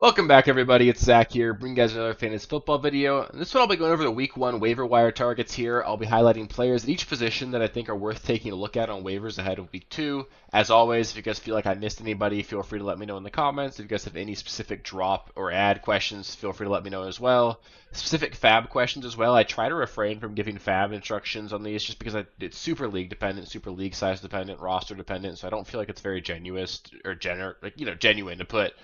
Welcome back, everybody. It's Zach here, bringing you guys another fantasy football video. In this one, I'll be going over the Week 1 waiver wire targets here. I'll be highlighting players at each position that I think are worth taking a look at on waivers ahead of Week 2. As always, if you guys feel like I missed anybody, feel free to let me know in the comments. If you guys have any specific drop or add questions, feel free to let me know as well. Specific fab questions as well. I try to refrain from giving fab instructions on these just because it's super league dependent, super league size dependent, roster dependent, so I don't feel like it's very genuine to put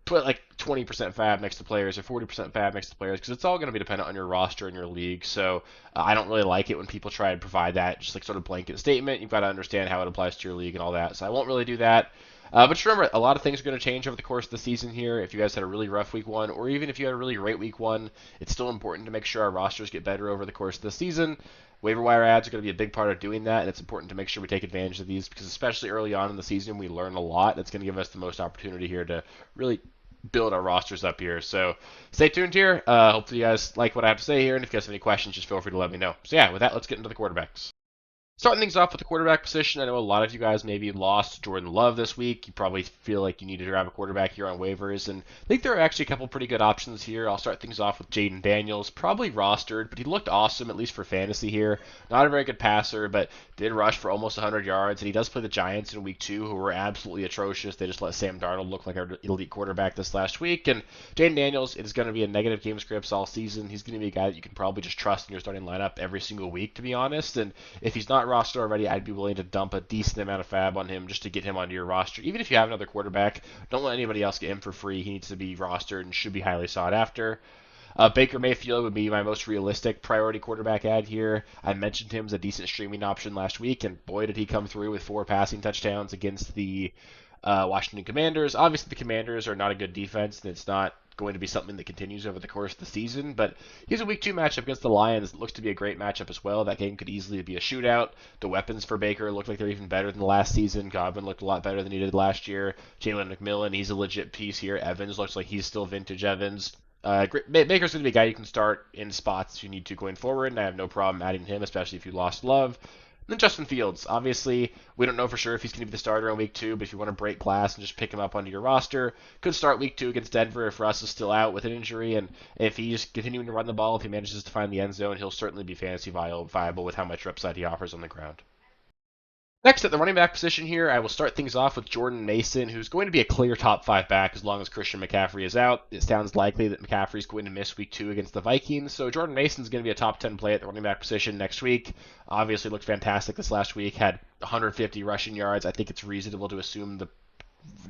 like 20% fab next to players or 40% fab next to players because it's all going to be dependent on your roster and your league. So I don't really like it when people try and provide that just like sort of blanket statement. You've got to understand how it applies to your league and all that. So I won't really do that. But just remember, a lot of things are going to change over the course of the season here. If you guys had a really rough week 1, or even if you had a really great week 1, it's still important to make sure our rosters get better over the course of the season. Waiver wire ads are going to be a big part of doing that, and it's important to make sure we take advantage of these because especially early on in the season, we learn a lot. It's going to give us the most opportunity here to really build our rosters up here. So stay tuned here. Hopefully you guys like what I have to say here, and if you guys have any questions, just feel free to let me know. So yeah, with that, let's get into the quarterbacks. Starting things off with the quarterback position, I know a lot of you guys maybe lost Jordan Love this week. You probably feel like you need to grab a quarterback here on waivers, and I think there are actually a couple pretty good options here. I'll start things off with Jaden Daniels, probably rostered, but he looked awesome, at least for fantasy here. Not a very good passer, but did rush for almost 100 yards, and he does play the Giants in week 2, who were absolutely atrocious. They just let Sam Darnold look like our elite quarterback this last week, and Jaden Daniels is going to be a negative game scripts all season. He's going to be a guy that you can probably just trust in your starting lineup every single week, to be honest, and if he's not rostered already, I'd be willing to dump a decent amount of fab on him just to get him onto your roster. Even if you have another quarterback, don't let anybody else get him for free. He needs to be rostered and should be highly sought after. Baker Mayfield would be my most realistic priority quarterback ad here. I mentioned him as a decent streaming option last week, and boy, did he come through with 4 passing touchdowns against the Washington Commanders. Obviously, the Commanders are not a good defense, and it's not going to be something that continues over the course of the season, but here's a week 2 matchup against the Lions. It looks to be a great matchup as well. That game could easily be a shootout. The weapons for Baker look like they're even better than last season. Godwin looked a lot better than he did last year. Jalen McMillan, he's a legit piece here. Evans looks like he's still vintage Evans. Baker's going to be a guy you can start in spots if you need to going forward, and I have no problem adding him, especially if you lost Love. Then Justin Fields. Obviously, we don't know for sure if he's going to be the starter in week 2, but if you want to break glass and just pick him up onto your roster, could start week 2 against Denver if Russ is still out with an injury, and if he's continuing to run the ball, if he manages to find the end zone, he'll certainly be fantasy viable with how much upside he offers on the ground. Next, at the running back position here, I will start things off with Jordan Mason, who's going to be a clear top 5 back as long as Christian McCaffrey is out. It sounds likely that McCaffrey's going to miss week 2 against the Vikings, so Jordan Mason's going to be a top 10 play at the running back position next week. Obviously looked fantastic this last week, had 150 rushing yards. I think it's reasonable to assume the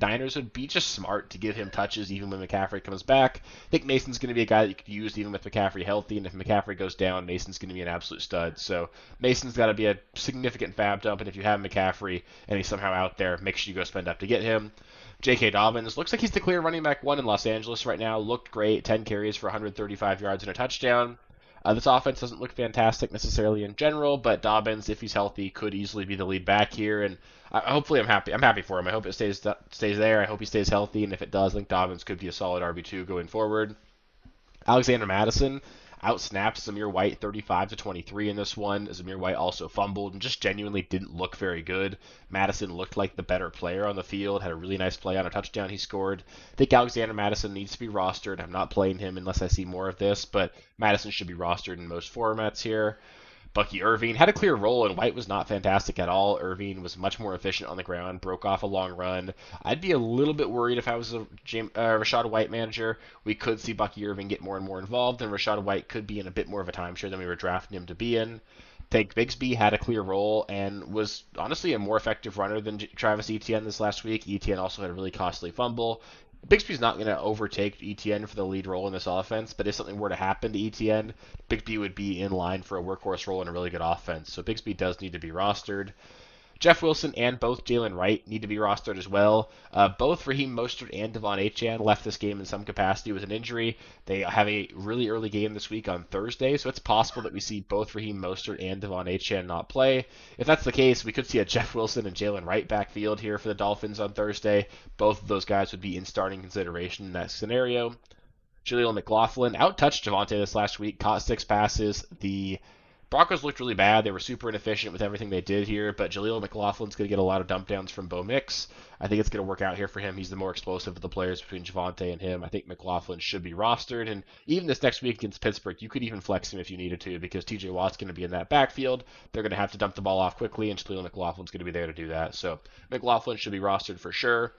Niners would be just smart to give him touches even when McCaffrey comes back. I think Mason's going to be a guy that you could use even with McCaffrey healthy, and if McCaffrey goes down, Mason's going to be an absolute stud. So Mason's got to be a significant fab dump, and if you have McCaffrey and he's somehow out there, make sure you go spend up to get him. J.K. Dobbins looks like he's the clear running back 1 in Los Angeles right now. Looked great, 10 carries for 135 yards and a touchdown. This offense doesn't look fantastic necessarily in general, but Dobbins, if he's healthy, could easily be the lead back here. And hopefully, I'm happy. I'm happy for him. I hope it stays there. I hope he stays healthy. And if it does, I think Dobbins could be a solid RB2 going forward. Alexander Madison outsnapped Zamir White 35-23 in this one. Zamir White also fumbled and just genuinely didn't look very good. Madison looked like the better player on the field, had a really nice play on a touchdown he scored. I think Alexander Madison needs to be rostered. I'm not playing him unless I see more of this, but Madison should be rostered in most formats here. Bucky Irving had a clear role, and White was not fantastic at all. Irving was much more efficient on the ground, broke off a long run. I'd be a little bit worried if I was a Rachaad White manager. We could see Bucky Irving get more and more involved, and Rachaad White could be in a bit more of a timeshare than we were drafting him to be in. Tank Bigsby had a clear role and was honestly a more effective runner than Travis Etienne this last week. Etienne also had a really costly fumble. Bigsby's not going to overtake Etienne for the lead role in this offense, but if something were to happen to Etienne, Bigsby would be in line for a workhorse role in a really good offense. So Bigsby does need to be rostered. Jeff Wilson and both Jalen Wright need to be rostered as well. Both Raheem Mostert and Devon Achane left this game in some capacity with an injury. They have a really early game this week on Thursday, so it's possible that we see both Raheem Mostert and Devon Achane not play. If that's the case, we could see a Jeff Wilson and Jalen Wright backfield here for the Dolphins on Thursday. Both of those guys would be in starting consideration in that scenario. Jaleel McLaughlin outtouched Javonte this last week, caught 6 passes. The Broncos looked really bad. They were super inefficient with everything they did here, but Jaleel McLaughlin's going to get a lot of dump downs from Bo Mix. I think it's going to work out here for him. He's the more explosive of the players between Javonte and him. I think McLaughlin should be rostered, and even this next week against Pittsburgh, you could even flex him if you needed to, because TJ Watt's going to be in that backfield. They're going to have to dump the ball off quickly, and Jaleel McLaughlin's going to be there to do that. So McLaughlin should be rostered for sure.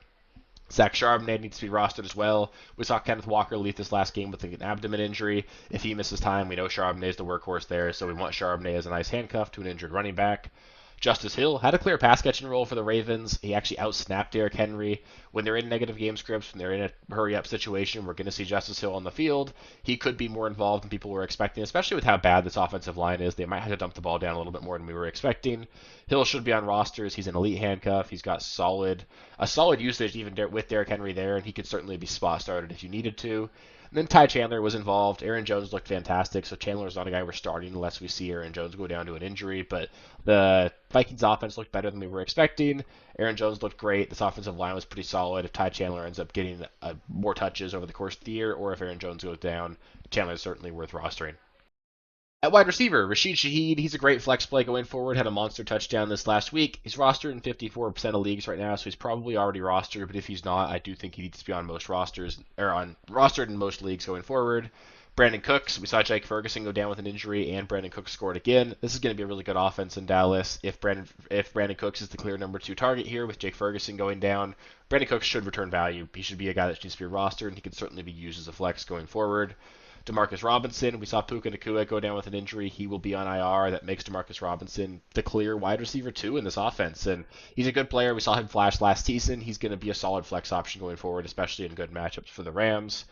Zach Charbonnet needs to be rostered as well. We saw Kenneth Walker leave this last game with an abdomen injury. If he misses time, we know Charbonnet is the workhorse there, so we want Charbonnet as a nice handcuff to an injured running back. Justice Hill had a clear pass catching role for the Ravens. He actually outsnapped Derrick Henry. When they're in negative game scripts, when they're in a hurry up situation, we're going to see Justice Hill on the field. He could be more involved than people were expecting, especially with how bad this offensive line is. They might have to dump the ball down a little bit more than we were expecting. Hill should be on rosters. He's an elite handcuff. He's got a solid usage even with Derrick Henry there, and he could certainly be spot started if you needed to. And then Ty Chandler was involved. Aaron Jones looked fantastic, so Chandler's not a guy we're starting unless we see Aaron Jones go down to an injury. But the Vikings offense looked better than we were expecting. Aaron Jones looked great. This offensive line was pretty solid. If Ty Chandler ends up getting more touches over the course of the year, or if Aaron Jones goes down, Chandler's certainly worth rostering. At wide receiver, Rashid Shaheed, he's a great flex play going forward, had a monster touchdown this last week. He's rostered in 54% of leagues right now, so he's probably already rostered, but if he's not, I do think he needs to be on most rosters, or on rostered in most leagues going forward. Brandon Cooks, we saw Jake Ferguson go down with an injury, and Brandon Cooks scored again. This is going to be a really good offense in Dallas. If Brandon Cooks is the clear number 2 target here with Jake Ferguson going down, Brandon Cooks should return value. He should be a guy that needs to be rostered, and he can certainly be used as a flex going forward. Demarcus Robinson, we saw Puka Nacua go down with an injury. He will be on IR. That makes Demarcus Robinson the clear wide receiver 2 in this offense. And he's a good player. We saw him flash last season. He's going to be a solid flex option going forward, especially in good matchups for the Rams.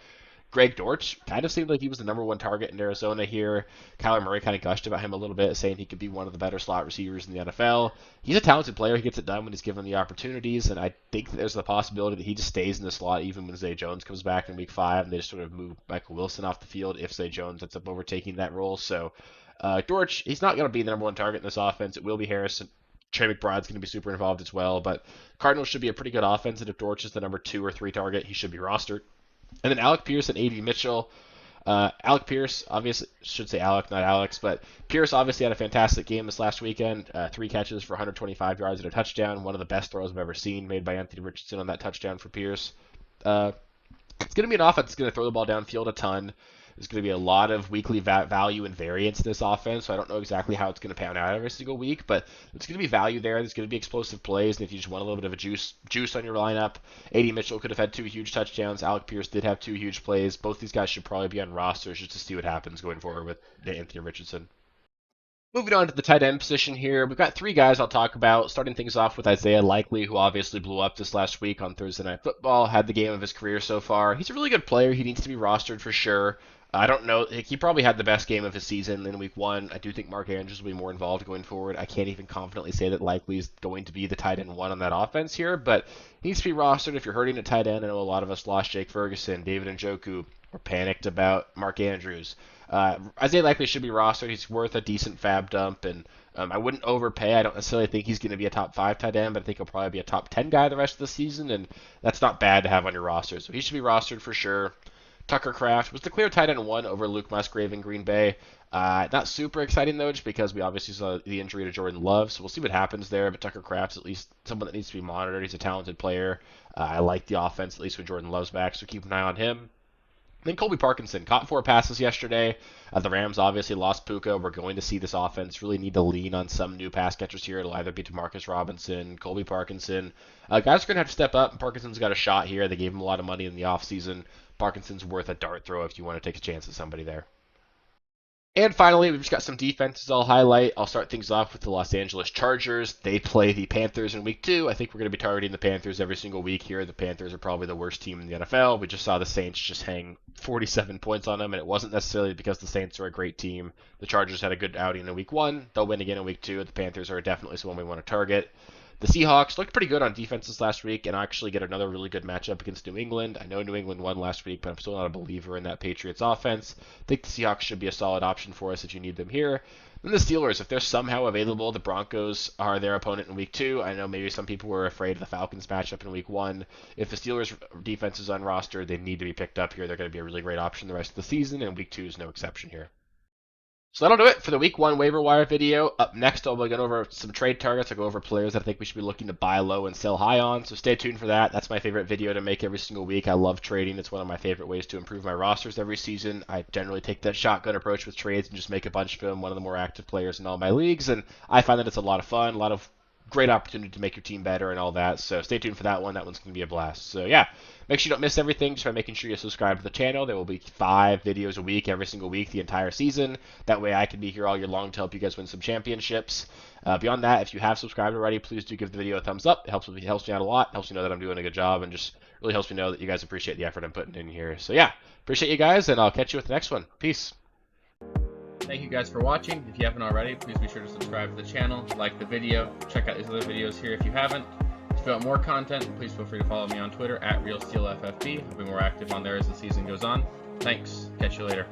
Greg Dortch kind of seemed like he was the number 1 target in Arizona here. Kyler Murray kind of gushed about him a little bit, saying he could be one of the better slot receivers in the NFL. He's a talented player. He gets it done when he's given the opportunities, and I think that there's the possibility that he just stays in the slot even when Zay Jones comes back in Week 5, and they just sort of move Michael Wilson off the field if Zay Jones ends up overtaking that role. So Dortch, he's not going to be the number 1 target in this offense. It will be Harrison. Trey McBride's going to be super involved as well, but Cardinals should be a pretty good offense, and if Dortch is the number 2 or 3 target, he should be rostered. And then Alec Pierce and A.D. Mitchell. Alec Pierce, obviously, should say Alec, not Alex, but Pierce obviously had a fantastic game this last weekend. 3 catches for 125 yards and a touchdown. One of the best throws I've ever seen made by Anthony Richardson on that touchdown for Pierce. It's going to be an offense that's going to throw the ball downfield a ton. There's going to be a lot of weekly value and variance in this offense, so I don't know exactly how it's going to pan out every single week, but there's going to be value there. There's going to be explosive plays, and if you just want a little bit of a juice on your lineup, A.D. Mitchell could have had 2 huge touchdowns. Alec Pierce did have 2 huge plays. Both these guys should probably be on rosters just to see what happens going forward with Anthony Richardson. Moving on to the tight end position here, we've got 3 guys I'll talk about, starting things off with Isaiah Likely, who obviously blew up this last week on Thursday Night Football, had the game of his career so far. He's a really good player. He needs to be rostered for sure. I don't know. He probably had the best game of his season in Week 1. I do think Mark Andrews will be more involved going forward. I can't even confidently say that Likely is going to be the tight end 1 on that offense here, but he needs to be rostered if you're hurting at tight end. I know a lot of us lost Jake Ferguson, David Njoku, were panicked about Mark Andrews. Isaiah Likely should be rostered. He's worth a decent fab dump, and I wouldn't overpay. I don't necessarily think he's going to be a top 5 tight end, but I think he'll probably be a top 10 guy the rest of the season, and that's not bad to have on your roster. So he should be rostered for sure. Tucker Kraft was the clear tight end 1 over Luke Musgrave in Green Bay. Not super exciting, though, just because we obviously saw the injury to Jordan Love, so we'll see what happens there. But Tucker Kraft's at least someone that needs to be monitored. He's a talented player. I like the offense, at least when Jordan Love's back, so keep an eye on him. Then Colby Parkinson caught 4 passes yesterday. The Rams obviously lost Puka. We're going to see this offense really need to lean on some new pass catchers here. It'll either be Demarcus Robinson, Colby Parkinson. Guys are going to have to step up. Parkinson's got a shot here. They gave him a lot of money in the offseason. Parkinson's worth a dart throw if you want to take a chance at somebody there. And finally, we've just got some defenses I'll highlight. I'll start things off with the Los Angeles Chargers. They play the Panthers in Week 2. I think we're going to be targeting the Panthers every single week here. The Panthers are probably the worst team in the NFL. We just saw the Saints just hang 47 points on them, and it wasn't necessarily because the Saints are a great team. The Chargers had a good outing in Week 1. They'll win again in Week 2. The Panthers are definitely someone we want to target. The Seahawks looked pretty good on defenses last week and actually get another really good matchup against New England. I know New England won last week, but I'm still not a believer in that Patriots offense. I think the Seahawks should be a solid option for us if you need them here. Then the Steelers, if they're somehow available, the Broncos are their opponent in Week 2. I know maybe some people were afraid of the Falcons matchup in Week 1. If the Steelers defense is unrostered, they need to be picked up here. They're going to be a really great option the rest of the season, and Week 2 is no exception here. So that'll do it for the week 1 waiver wire video. Up next, I'll be going over some trade targets. I'll go over players that I think we should be looking to buy low and sell high on. So stay tuned for that. That's my favorite video to make every single week. I love trading. It's one of my favorite ways to improve my rosters every season. I generally take that shotgun approach with trades and just make a bunch of them. One of the more active players in all my leagues, and I find that it's a lot of fun, a lot of great opportunity to make your team better and all that. So stay tuned for that one. That one's going to be a blast. So yeah, make sure you don't miss everything just by making sure you subscribe to the channel. There will be 5 videos a week, every single week, the entire season. That way I can be here all year long to help you guys win some championships. Beyond that, if you have subscribed already, please do give the video a thumbs up. It helps me out a lot. It helps me know that I'm doing a good job, and just really helps me know that you guys appreciate the effort I'm putting in here. So yeah, appreciate you guys, and I'll catch you with the next one. Peace. Thank you guys for watching. If you haven't already, please be sure to subscribe to the channel, like the video, check out these other videos here if you haven't. If you want more content, please feel free to follow me on Twitter at RealSteelFFB. I'll be more active on there as the season goes on. Thanks. Catch you later.